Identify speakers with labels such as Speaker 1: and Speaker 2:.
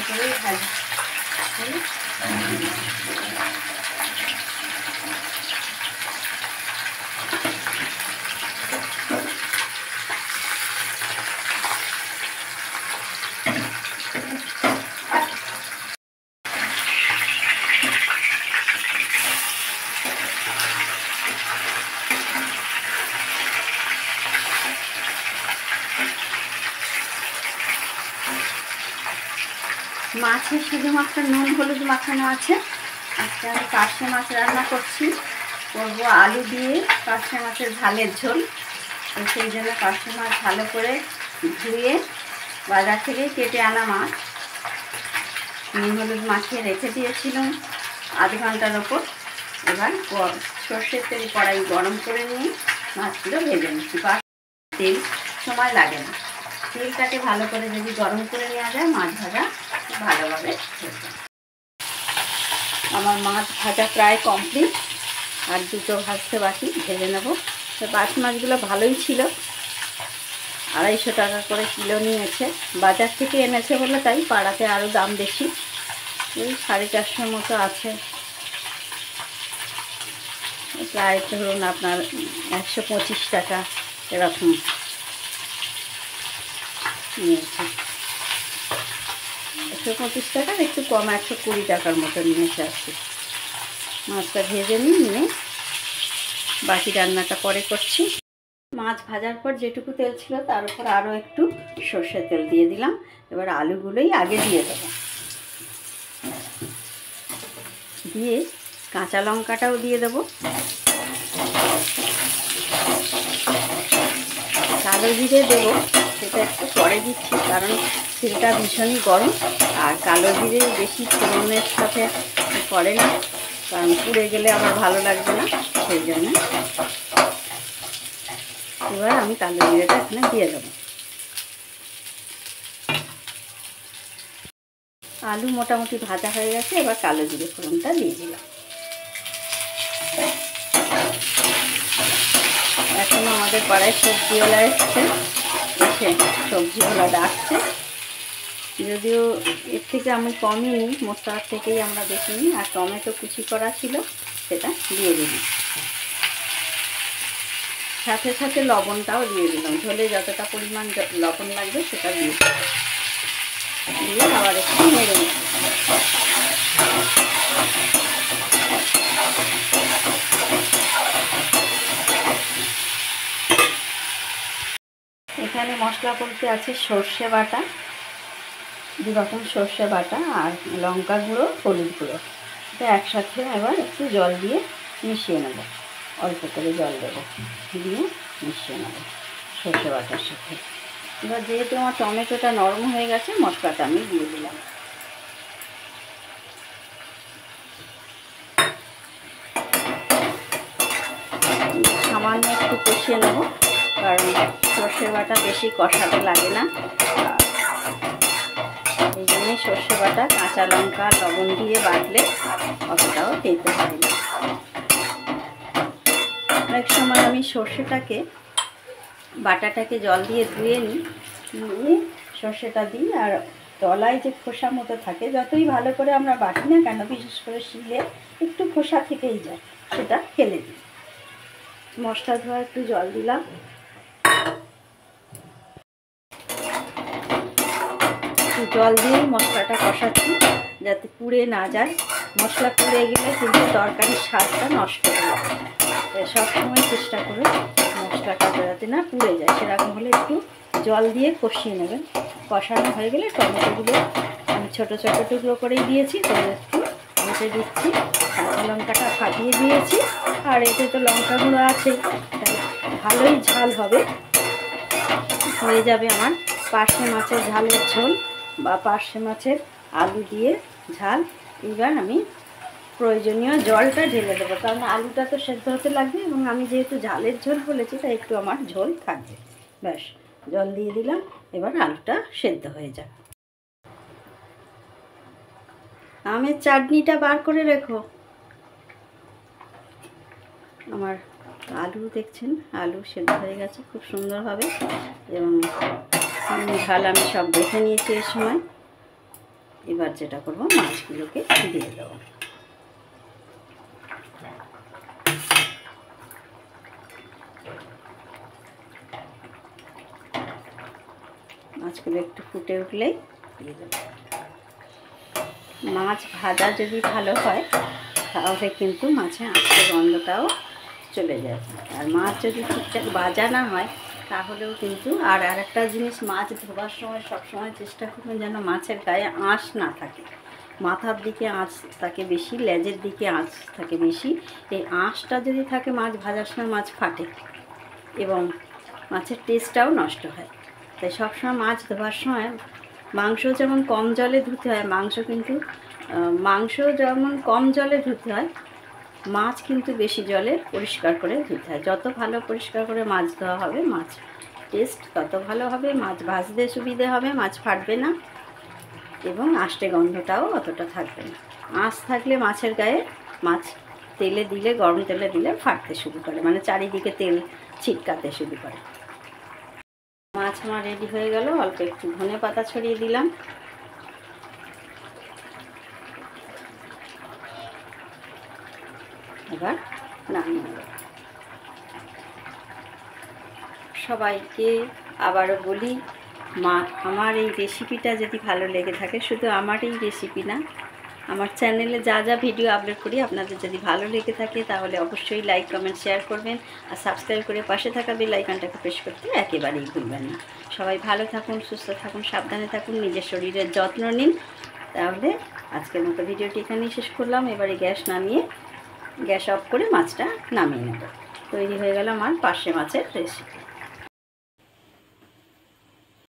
Speaker 1: করে ভাজি। মাছে শুধুমাত্র নুন হলুদ মাখানো আছে। আজকে আমি পার্শে মাছ রান্না করছি, করবো আলু দিয়ে পার্শে মাছের ঝালের ঝোল। তো সেই জন্য পার্শে মাছ ভালো করে ধুয়ে বাজার থেকে কেটে আনা মাছ নুন হলুদ মাখিয়ে রেখে দিয়েছিলাম আধ ঘন্টার ওপর। এবার সর্ষের তেল কড়াই গরম করে নিয়ে মাছগুলো ভেজে নিচ্ছি। তেল সময় লাগে না, তেলটাকে ভালো করে যদি গরম করে নেওয়া যায় মাছ ভাজা ভালোভাবে। আমার মাছ ভাজা প্রায় কমপ্লিট, আর দুটো ভাজতে বাকি, ভেজে নেব। তো মাছ মাছগুলো ভালোই ছিল, 250 টাকা করে কিলো নিয়েছে, বাজার থেকে এনেছে বলে তাই পাড়াতে আরও দাম বেশি, এই 450 মতো আছে। প্রায় ধরুন আপনার 125 টাকা এরকম নিয়েছে। 125 টাকার একটু কম, 120 টাকার মতো নিয়েছে আজকে। মাছটা ভেজে নিয়ে বাকি রান্নাটা পরে করছি। মাছ ভাজার পর যেটুকু তেল ছিল তার উপর আরও একটু সর্ষের তেল দিয়ে দিলাম। এবার আলুগুলোই আগে দিয়ে দেবো, দিয়ে কাঁচা লঙ্কাটাও দিয়ে দেবো। কালো জিরে দেবো, সেটা একটু পরে দিচ্ছি কারণ তেলটা ভীষণই গরম, আর কালো জিরে বেশি ফোড়নের সাথে করে না, কারণ পুড়ে গেলে আবার ভালো লাগবে না, সেই জন্য। এবার আমি কালো জিরেটা এখানে দিয়ে দেবো। আলু মোটামুটি ভাজা হয়ে গেছে, এবার কালো জিরে ফোড়নটা দিয়ে দিলাম। এখনও আমাদের পাড়ায় সবজিওয়ালা এসছে, এসে সবজিওয়ালা ডাকছে, যদিও এর থেকে আমি কমই নিই, মশলার থেকেই আমরা বেশি নিই। আর টমেটো কুচি করা ছিল, সেটা দিয়ে দিই, সাথে সাথে লবণটাও দিয়ে দিলাম। ঝোলে যতটা পরিমাণ লবণ লাগবে সেটা দিয়ে আবার একটু নেড়ে নিই। এখানে মশলা বলতে আছে সর্ষে বাটা, 2 রকম সর্ষে বাটা, আর লঙ্কা গুঁড়ো, হলুদ গুঁড়ো, এটা একসাথে এবার একটু জল দিয়ে মিশিয়ে নেব। অল্প করে জল দেবো, দিয়ে মিশিয়ে নেব সর্ষে বাটার সাথে। এবার যেহেতু আমার টমেটোটা নরম হয়ে গেছে, মশলাটা আমি দিয়ে দিলাম। সামান্য একটু কষিয়ে নেব, কারণ সর্ষে বাটা বেশি কষাতে লাগে না, এই জন্যই সর্ষে বাটা কাঁচা লঙ্কা লবণ দিয়ে বাটলে অতটাও খেতে পারি না। অনেক সময় আমি সর্ষেটাকে বাটাটাকে জল দিয়ে ধুয়ে নিই, নিয়ে সর্ষেটা দিই, আর তলায় যে খোসা মতো থাকে, যতই ভালো করে আমরা বাটি না কেন, বিশেষ করে শিলে একটু খোসা থেকেই যায়, সেটা ফেলে দিই। মশলা ধোয়া একটু জল দিলাম, জল দিয়েই মশলাটা কষাচ্ছি যাতে পুড়ে না যায়। মশলা পুড়ে গেলে কিন্তু তরকারির স্বাদটা নষ্ট হয়ে যায়। সবসময় চেষ্টা করে মশলাটা যাতে না পুড়ে যায়, সেরকম হলে একটু জল দিয়ে কষিয়ে নেবেন। কষানো হয়ে গেলে টমেটোগুলো আমি ছোটো ছোটো টুকরো করেই দিয়েছি, তো একটু ভেজে দিচ্ছি। কাঁচা লঙ্কাটা ফাটিয়ে দিয়েছি, আর এতে তো লঙ্কা গুঁড়ো আছে, তাই ভালোই ঝাল হবে। হয়ে যাবে আমার পার্শে মাছের ঝালের ঝোল বা পার্শে মাছের আলু দিয়ে ঝাল। এবার আমি প্রয়োজনীয় জলটা ঢেলে দেবো, কারণ আলুটা তো সেদ্ধ হতে লাগবে, এবং আমি যেহেতু ঝালের ঝোল বলেছি তাই একটু আমার ঝোল থাকবে। ব্যাস, জল দিয়ে দিলাম, এবার আলুটা সেদ্ধ হয়ে যাবে। আমের চাটনিটা বার করে রেখো। আমার আলু দেখছেন, আলু সেদ্ধ হয়ে গেছে খুব সুন্দরভাবে, এবং ঝাল আমি সব দেখে নিয়েছি এই সময়। এবার যেটা করব, মাছগুলোকে দিয়ে দেবো। মাছগুলো একটু ফুটে উঠলেই দিয়ে দেবো। মাছ ভাজা যদি ভালো হয় তাহলে কিন্তু মাছের আস্তে গন্ধটাও চলে যায়। আর মাছ যদি ঠিকঠাক ভাজা না হয় তাহলেও কিন্তু আর একটা জিনিস, মাছ ধোবার সময় সবসময় চেষ্টা করবেন যেন মাছের গায়ে আঁশ না থাকে। মাথার দিকে আঁচ থাকে বেশি, লেজের দিকে আঁচ থাকে বেশি। এই আঁশটা যদি থাকে মাছ ভাজার সময় মাছ ফাটে এবং মাছের টেস্টটাও নষ্ট হয়। তাই সবসময় মাছ ধোয়ার সময় মাংস যেমন কম জলে ধুতে হয়, মাংস যেমন কম জলে ধুতে হয়, মাছ কিন্তু বেশি জলে পরিষ্কার করে ধুতে হয়। যত ভালো পরিষ্কার করে মাছ ধোয়া হবে, মাছ টেস্ট তত ভালো হবে, মাছ ভাজতে সুবিধে হবে, মাছ ফাটবে না এবং আষ্টে গন্ধটাও অতটা থাকবে না। আঁশ থাকলে মাছের গায়ে মাছ তেলে দিলে, গরম তেলে দিলে ফাটতে শুরু করে, মানে চারিদিকে তেল ছিটকাতে শুরু করে। মাছ আমার রেডি হয়ে গেল। অল্প একটু ধনে পাতা ছড়িয়ে দিলাম। এবার নামিয়ে নেব। সবাইকে আবারও বলি, আমার এই রেসিপিটা যদি ভালো লেগে থাকে, শুধু আমার এই রেসিপি না, আমার চ্যানেলে যা যা ভিডিও আপলোড করি আপনাদের যদি ভালো লেগে থাকে তাহলে অবশ্যই লাইক, কমেন্ট, শেয়ার করবেন। আর সাবস্ক্রাইব করে পাশে থাকা বেল আইকনটাকে প্রেস করতে একেবারেই ভুলবেন না। সবাই ভালো থাকুন, সুস্থ থাকুন, সাবধানে থাকুন, নিজের শরীরের যত্ন নিন। তাহলে আজকের মতো ভিডিওটি এখানেই শেষ করলাম। এবারে গ্যাস অফ করে মাছটা নামিয়ে নেব। তৈরি হয়ে গেল আমার পার্শে মাছের রেসিপি।